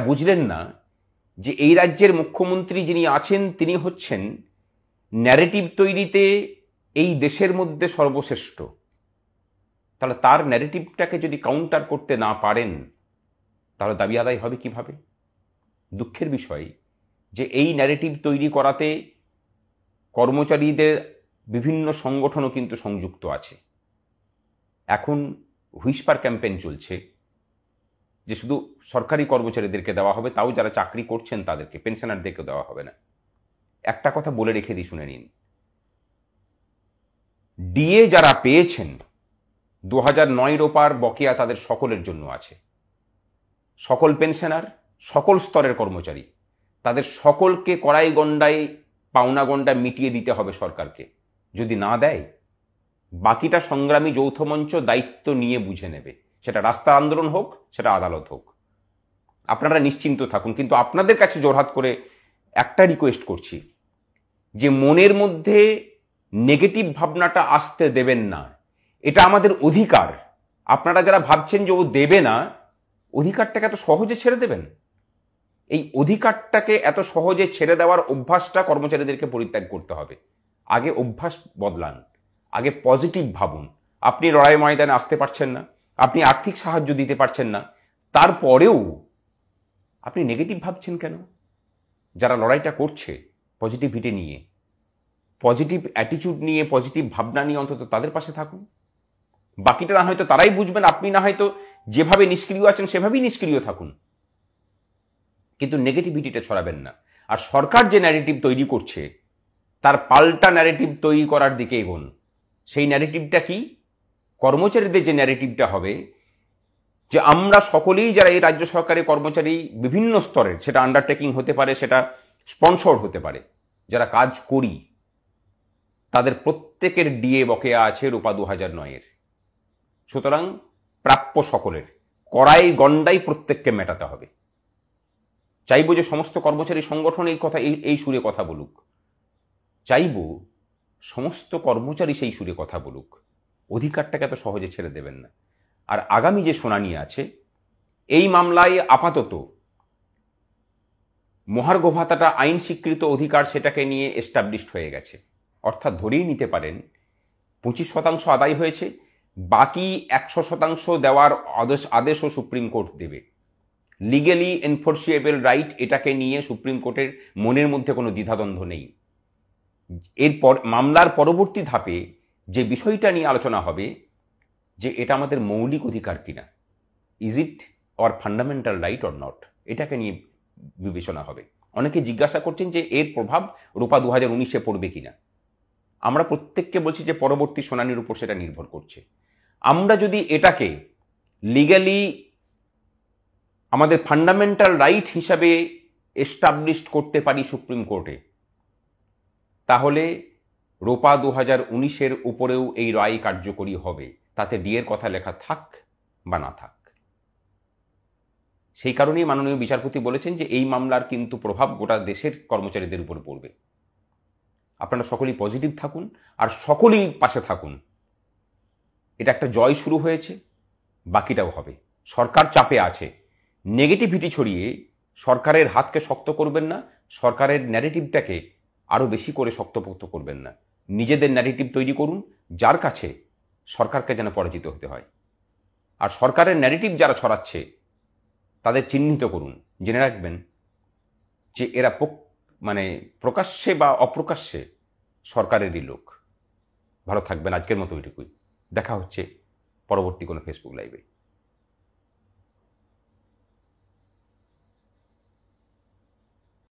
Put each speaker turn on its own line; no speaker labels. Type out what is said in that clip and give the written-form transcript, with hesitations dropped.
বুঝলেন না যে এই রাজ্যের মুখ্যমন্ত্রী যিনি আছেন তিনি হচ্ছেন ন্যারেটিভ তৈরিতে এই দেশের মধ্যে সর্বশ্রেষ্ঠ। তাহলে তার ন্যারেটিভটাকে যদি কাউন্টার করতে না পারেন তাহলে দাবি আদায় হবে কিভাবে? দুঃখের বিষয় যে এই ন্যারেটিভ তৈরি করাতে কর্মচারীদের বিভিন্ন সংগঠনও কিন্তু সংযুক্ত আছে। এখন হুইসপার ক্যাম্পেইন চলছে যে শুধু সরকারি কর্মচারীদেরকে দেওয়া হবে, তাও যারা চাকরি করছেন তাদেরকে, পেনশনারদেরকে দেওয়া হবে না। একটা কথা বলে রেখে দিই, শুনে নিন। ডিএ যারা পেয়েছেন 2009 রোপার বকেয়া তাদের সকলের জন্য আছে। সকল পেনশনার, সকল স্তরের কর্মচারী, তাদের সকলকে কড়াই গন্ডায় পাওনা গন্ডা মিটিয়ে দিতে হবে সরকারকে। যদি না দেয়, বাকিটা সংগ্রামী যৌথ মঞ্চ দায়িত্ব নিয়ে বুঝে নেবে, সেটা রাস্তা আন্দোলন হোক, সেটা আদালত হোক। আপনারা নিশ্চিন্ত থাকুন। কিন্তু আপনাদের কাছে জোরহাত করে একটা রিকোয়েস্ট করছি যে মনের মধ্যে নেগেটিভ ভাবনাটা আসতে দেবেন না। এটা আমাদের অধিকার। আপনারা যারা ভাবছেন যে ও দেবে না, অধিকারটাকে এত সহজে ছেড়ে দেবেন? এই অধিকারটাকে এত সহজে ছেড়ে দেওয়ার অভ্যাসটা কর্মচারীদেরকে পরিত্যাগ করতে হবে। আগে অভ্যাস বদলান, আগে পজিটিভ ভাবুন। আপনি লড়াই ময়দানে আসতে পারছেন না, আপনি আর্থিক সাহায্য দিতে পারছেন না, তারপরেও আপনি নেগেটিভ ভাবছেন কেন? যারা লড়াইটা করছে পজিটিভিটি নিয়ে, পজিটিভ অ্যাটিটিউড নিয়ে, পজিটিভ ভাবনা নিয়ে, অন্তত তাদের পাশে থাকুন। বাকিটা না হয়তো তারাই বুঝবেন, আপনি না হয়তো যেভাবে নিষ্ক্রিয় আছেন সেভাবেই নিষ্ক্রিয় থাকুন, কিন্তু নেগেটিভিটিটা ছড়াবেন না। আর সরকার যে ন্যারেটিভ তৈরি করছে তার পাল্টা ন্যারেটিভ তৈরি করার দিকে এগোন। সেই ন্যারেটিভটা কি? কর্মচারীদের যে ন্যারেটিভটা হবে যে আমরা সকলেই যারা এই রাজ্য সরকারি কর্মচারী বিভিন্ন স্তরের, সেটা আন্ডারটেকিং হতে পারে, সেটা স্পন্সর্ড হতে পারে, যারা কাজ করি তাদের প্রত্যেকের ডিএ বকেয়া আছে রূপা 2009-এর। সুতরাং প্রাপ্য সকলের, কড়াই গন্ডাই প্রত্যেককে মেটাতে হবে। চাইব যে সমস্ত কর্মচারী সংগঠন এই কথা, এই সুরে কথা বলুক। চাইব সমস্ত কর্মচারী সেই সুরে কথা বলুক। অধিকারটাকে এত সহজে ছেড়ে দেবেন না। আর আগামী যে শুনানি আছে, এই মামলায় আপাতত মহার্ঘ ভাতাটা আইন স্বীকৃত অধিকার, সেটাকে নিয়ে এস্টাবলিশড হয়ে গেছে। অর্থাৎ ধরেই নিতে পারেন 25% আদায় হয়েছে, বাকি 100% দেওয়ার আদেশও সুপ্রিম কোর্ট দেবে। লিগেলি এনফোর্সিয়েবল রাইট, এটাকে নিয়ে সুপ্রিম কোর্টের মনের মধ্যে কোনো দ্বিধাদ্বন্দ্ব নেই। এরপর মামলার পরবর্তী ধাপে যে বিষয়টা নিয়ে আলোচনা হবে যে এটা আমাদের মৌলিক অধিকার কিনা, is it hour fundamental right or not, এটাকে নিয়ে বিবেচনা হবে। অনেকে জিজ্ঞাসা করছেন যে এর প্রভাব রূপা 2019-এ পড়বে কিনা। আমরা প্রত্যেককে বলছি যে পরবর্তী শুনানির উপর সেটা নির্ভর করছে। আমরা যদি এটাকে লিগ্যালি আমাদের ফান্ডামেন্টাল রাইট হিসাবে এস্টাবলিশড করতে পারি সুপ্রিম কোর্টে, তাহলে রূপা 2019-এর উপরেও এই রায় কার্যকরী হবে, তাতে ডিএর কথা লেখা থাক বা না থাক। সেই কারণেই মাননীয় বিচারপতি বলেছেন যে এই মামলার কিন্তু প্রভাব গোটা দেশের কর্মচারীদের উপর পড়বে। আপনারা সকলেই পজিটিভ থাকুন আর সকলেই পাশে থাকুন। এটা একটা জয় শুরু হয়েছে, বাকিটাও হবে। সরকার চাপে আছে, নেগেটিভিটি ছড়িয়ে সরকারের হাতকে শক্ত করবেন না, সরকারের ন্যারেটিভটাকে আরো বেশি করে শক্তপোক্ত করবেন না। নিজেদের ন্যারেটিভ তৈরি করুন, যার কাছে সরকারকে যেন পরাজিত হতে হয়। আর সরকারের ন্যারেটিভ যারা ছড়াচ্ছে তাদের চিহ্নিত করুন। জেনে রাখবেন যে এরা প্রকাশ্যে বা অপ্রকাশ্যে সরকারেরই লোক। ভালো থাকবেন। আজকের মতো এটুকুই। দেখা হচ্ছে পরবর্তী কোনো ফেসবুক লাইভে।